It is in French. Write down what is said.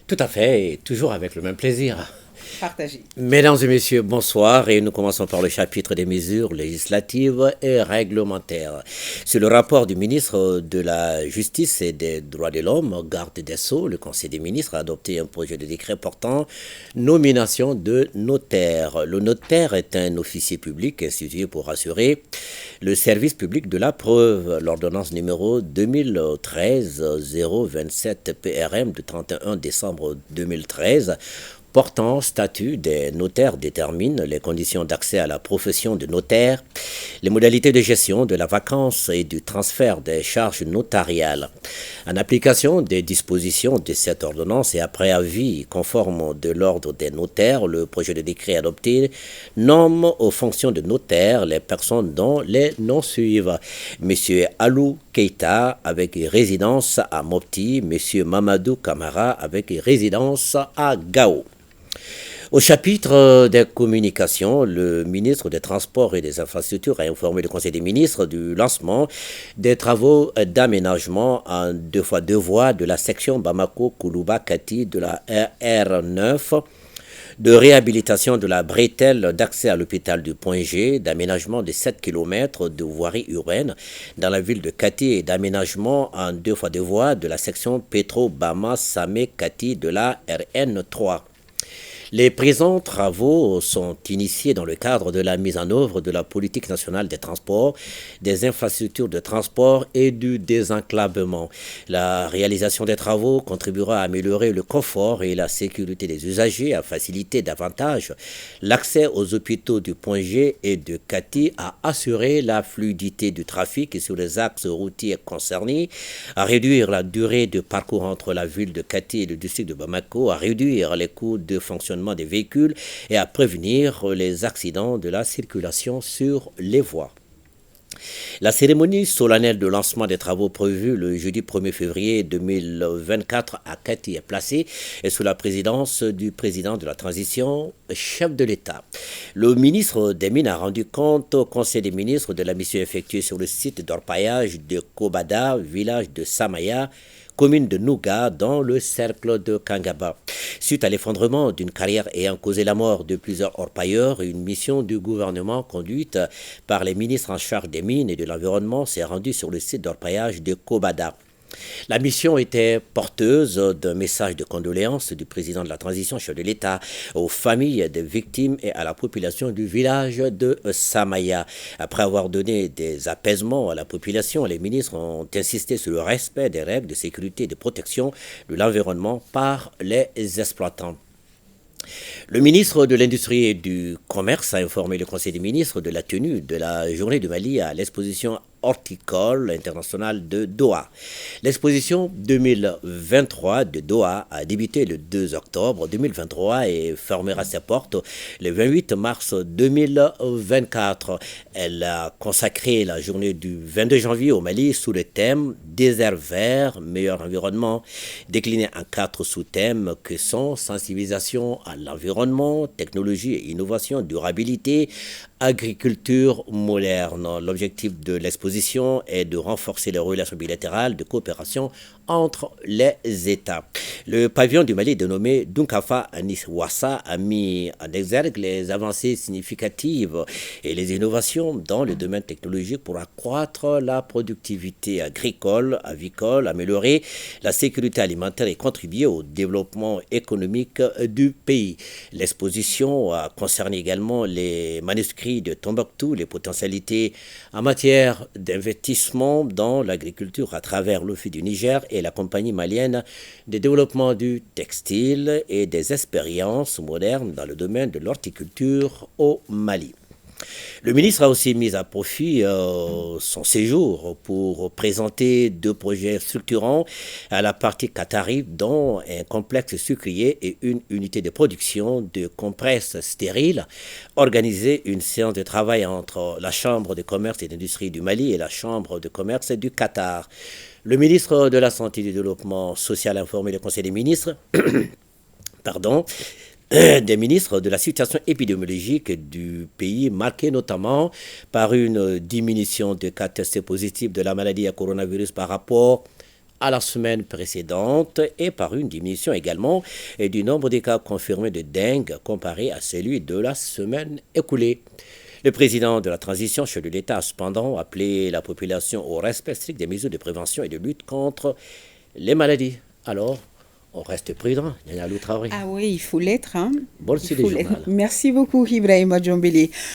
Tout à fait, et toujours avec le même plaisir. Partagé. Mesdames et messieurs, bonsoir et nous commençons par le chapitre des mesures législatives et réglementaires. Sur le rapport du ministre de la Justice et des Droits de l'Homme, garde des Sceaux, le Conseil des ministres a adopté un projet de décret portant nomination de notaire. Le notaire est un officier public institué pour assurer le service public de la preuve. L'ordonnance numéro 2013-027 PRM du 31 décembre 2013 portant statut des notaires détermine les conditions d'accès à la profession de notaire, les modalités de gestion de la vacance et du transfert des charges notariales. En application des dispositions de cette ordonnance et après avis conforme de l'ordre des notaires, le projet de décret adopté nomme aux fonctions de notaire les personnes dont les noms suivent. Monsieur Alou Keita avec résidence à Mopti, Monsieur Mamadou Kamara avec résidence à Gao. Au chapitre des communications, le ministre des Transports et des Infrastructures a informé le Conseil des ministres du lancement des travaux d'aménagement en 2x2 voies de la section Bamako-Koulouba-Kati de la R9, de réhabilitation de la bretelle d'accès à l'hôpital du Point G, d'aménagement de 7 km de voirie urbaine dans la ville de Kati et d'aménagement en 2x2 voies de la section Petro-Bama-Samé-Kati de la RN3. Les présents travaux sont initiés dans le cadre de la mise en œuvre de la politique nationale des transports, des infrastructures de transport et du désenclavement. La réalisation des travaux contribuera à améliorer le confort et la sécurité des usagers, à faciliter davantage l'accès aux hôpitaux du Point G et de Kati, à assurer la fluidité du trafic sur les axes routiers concernés, à réduire la durée de parcours entre la ville de Kati et le district de Bamako, à réduire les coûts de fonctionnement des véhicules et à prévenir les accidents de la circulation sur les voies. La cérémonie solennelle de lancement des travaux prévue le jeudi 1er février 2024 à Kati est placée sous la présidence du président de la transition, chef de l'État. Le ministre des Mines a rendu compte au Conseil des ministres de la mission effectuée sur le site d'orpaillage de Kobada, village de Samaya, commune de Nouga, dans le cercle de Kangaba. Suite à l'effondrement d'une carrière ayant causé la mort de plusieurs orpailleurs, une mission du gouvernement conduite par les ministres en charge des mines et de l'environnement s'est rendue sur le site d'orpaillage de Kobada. La mission était porteuse d'un message de condoléances du président de la transition, chef de l'État, aux familles des victimes et à la population du village de Samaya. Après avoir donné des apaisements à la population, les ministres ont insisté sur le respect des règles de sécurité et de protection de l'environnement par les exploitants. Le ministre de l'Industrie et du Commerce a informé le Conseil des ministres de la tenue de la journée du Mali à l'exposition horticole internationale de Doha. L'exposition 2023 de Doha a débuté le 2 octobre 2023 et fermera ses portes le 28 mars 2024. Elle a consacré la journée du 22 janvier au Mali sous le thème Désert vert, meilleur environnement, décliné en 4 sous-thèmes que sont sensibilisation à l'environnement, technologie et innovation, durabilité, agriculture moderne. L'objectif de l'exposition est de renforcer les relations bilatérales de coopération entre les États. Le pavillon du Mali dénommé Dunkafa Aniswassa a mis en exergue les avancées significatives et les innovations dans le domaine technologique pour accroître la productivité agricole, avicole, améliorer la sécurité alimentaire et contribuer au développement économique du pays. L'exposition a concerné également les manuscrits de Tombouctou, les potentialités en matière d'investissement dans l'agriculture à travers l'OFI du Niger et la compagnie malienne de développement du textile et des expériences modernes dans le domaine de l'horticulture au Mali. Le ministre a aussi mis à profit son séjour pour présenter 2 projets structurants à la partie qatari, dont un complexe sucrier et une unité de production de compresses stériles. Organiser une séance de travail entre la Chambre de commerce et d'industrie du Mali et la Chambre de commerce du Qatar. Le ministre de la Santé et du Développement social a informé le Conseil des ministres des ministres de la situation épidémiologique du pays, marquée notamment par une diminution de cas testés positifs de la maladie à coronavirus par rapport à la semaine précédente et par une diminution également du nombre de cas confirmés de dengue comparé à celui de la semaine écoulée. Le président de la transition chef de l'État a cependant appelé la population au respect strict des mesures de prévention et de lutte contre les maladies. Alors, on reste prudent, Nana Lou Traoré. Ah oui, il faut l'être. Hein. Bonne suite des journaux. Merci beaucoup, Ibrahima Djombele.